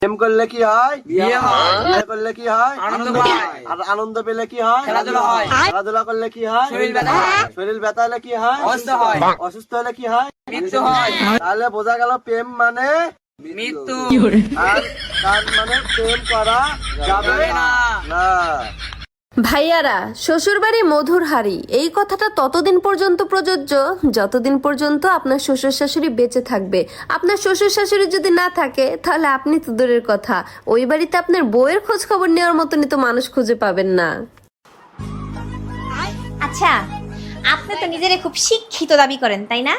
প্রেম করলে কি হয়? বিয়ে হয়। বিয়ে করলে কি হয়? আনন্দ পায়। আর আনন্দ পেলে কি হয়? খেলাধুলা হয়। খেলাধুলা করলে কি হয়? শরীর ব্যথা হয়। শরীর ব্যথা হলে কি হয়? অসুস্থ হয়। অসুস্থ হলে কি হয়? মৃত্যু হয়। তাহলে বোঝা গেল প্রেম মানে মৃত্যু আর তার মানে প্রেম করা যাবে না। না। ভাইয়ারা, শ্বশুরবাড়ি মধুর হাড়ি, এই কথাটা ততদিন পর্যন্ত প্রযোজ্য যতদিন পর্যন্ত আপনার শ্বশুর শাশুড়ি বেঁচে থাকবে। আপনার শ্বশুর শাশুড়ি যদি না থাকে তাহলে আপনি তো দূরের কথা, ওই বাড়িতে আপনার বউয়ের খোঁজ খবর নেওয়ার মতনই তো মানুষ খুঁজে পাবেন না। আচ্ছা, আপনি তো নিজেরে খুব শিক্ষিত দাবি করেন, তাই না?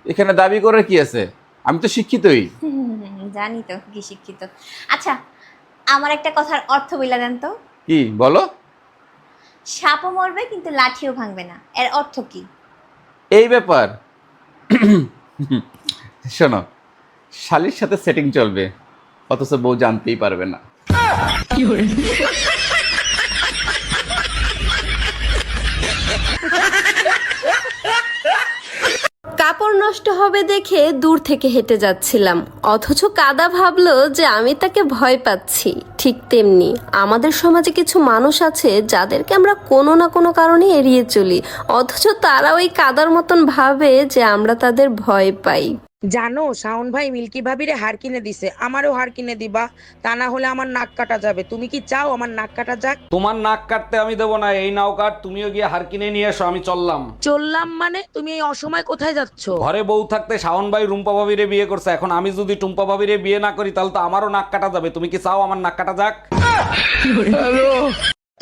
এখানে দাবি করার কি আছে? আমি তো শিক্ষিতই। জানি তো কি শিক্ষিত। আচ্ছা, আমার একটা কথার অর্থ বইলা দেন তো। কি বলো? সাপও মরবে কিন্তু লাঠিও ভাঙবে না, এর অর্থ কি? এই ব্যাপার। শোনো, শালির সাথে সেটিং চলবে, অথচ বউ জানতেই পারবে না। কাপড় নষ্ট হবে দেখে দূর থেকে হেঁটে যাচ্ছিলাম, অথচ কাদা ভাবলো যে আমি তাকে ভয় পাচ্ছি। ঠিক তেমনি আমাদের সমাজে কিছু মানুষ আছে যাদেরকে আমরা কোনো না কোনো কারণে এড়িয়ে চলি, অথচ তারা ওই কাদার মতন ভাবে যে আমরা তাদের ভয় পাই। জানো শাওন ভাই মিল্কি ভাবিরে হার কিনে দিছে, আমারও হার কিনে দিবা, তা না হলে আমার নাক কাটা যাবে। তুমি কি চাও আমার নাক কাটা যাক? তোমার নাক কাটতে আমি দেবো না, এই নাও কাট, তুমিও গিয়ে হার কিনে নিয়ে এসো, আমি চললাম। চললাম মানে? তুমি এই অসময় কোথায় যাচ্ছ? ঘরে বউ থাকতে শাওন ভাই রুম্পা ভাবিরে বিয়ে করছে, এখন আমি যদি টুম্পা ভাবিরে বিয়ে না করি তাহলে তো আমারও নাক কাটা যাবে। তুমি কি চাও আমার নাক কাটা যাক?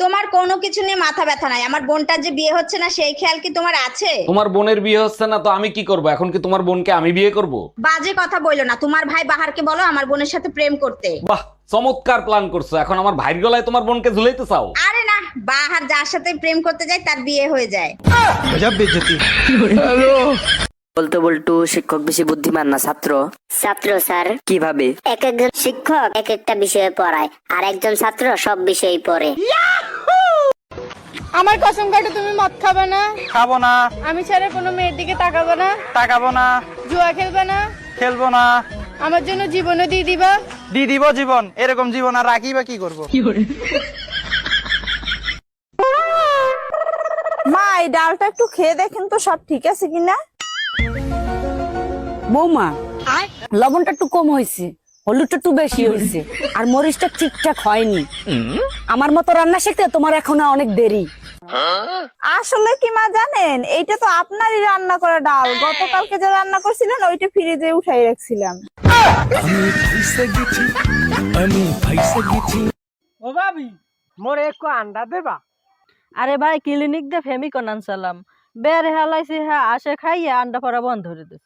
তোমার কোনো কিছু নিয়ে মাথা ব্যথা নাই, আমার বোনটার যে বিয়ে হচ্ছে না সেই খেয়াল কি তোমার আছে? তোমার বোনের বিয়ে হচ্ছে না তো আমি কি করব? এখন কি তোমার বোনকে আমি বিয়ে করব? বাজে কথা বইলো না, তোমার ভাই বাহারকে বলো আমার বোনের সাথে প্রেম করতে। বাহ, চমৎকার প্ল্যান করছো। এখন আমার ভাইয়ের গলায় তোমার বোনকে ঝুলাইতে চাও? আরে না, বাহার যার সাথে প্রেম করতে যায় তার বিয়ে হয়ে যায়। বলতো বল্টু, শিক্ষক বেশি বুদ্ধিমান না ছাত্র? ছাত্র স্যার, কিভাবে? এক একজন শিক্ষক এক একটা বিষয়ে পড়ায়, আর একজন ছাত্র সব বিষয়ই পড়ে। আমার কসম কাটে তুমি মদ খাবে না? খাবো না। আমি ছাড়া কোনো মেয়ের দিকে তাকাবো না? তাকাবো না। জুয়া খেলবে না? খেলবো না। আমার জন্য জীবনও দিয়ে দিবা? দিয়ে দিব জীবন। এরকম জীবন আর রাখি বা কি করবো? মা, এই ডালটা একটু খেয়ে দেখেন তো সব ঠিক আছে কিনা। বৌমা, লবণটা একটু কম হয়েছে, হলুদটা একটু বেশি হয়েছে, আর মরিচটা ঠিকঠাক হয়নি। আমার মতো রান্না শিখতে তোমার এখনো অনেক দেরি। আসলে কি মা জানেন, এইটা তো আপনারই রান্না করা ডাল, গতকালকে যে রান্না করছিলেন ওইটা ফ্রিজে উঠাই রাখছিলাম। ও ভাবি, মোরে একটু আন্ডা দেবা? আরে ভাই, ক্লিনিক দে ফেমিকন আনসালাম, বের হেলাইছি, হ্যাঁ আসে খাইয়ে আন্ডা পরা বন্ধ করে দে।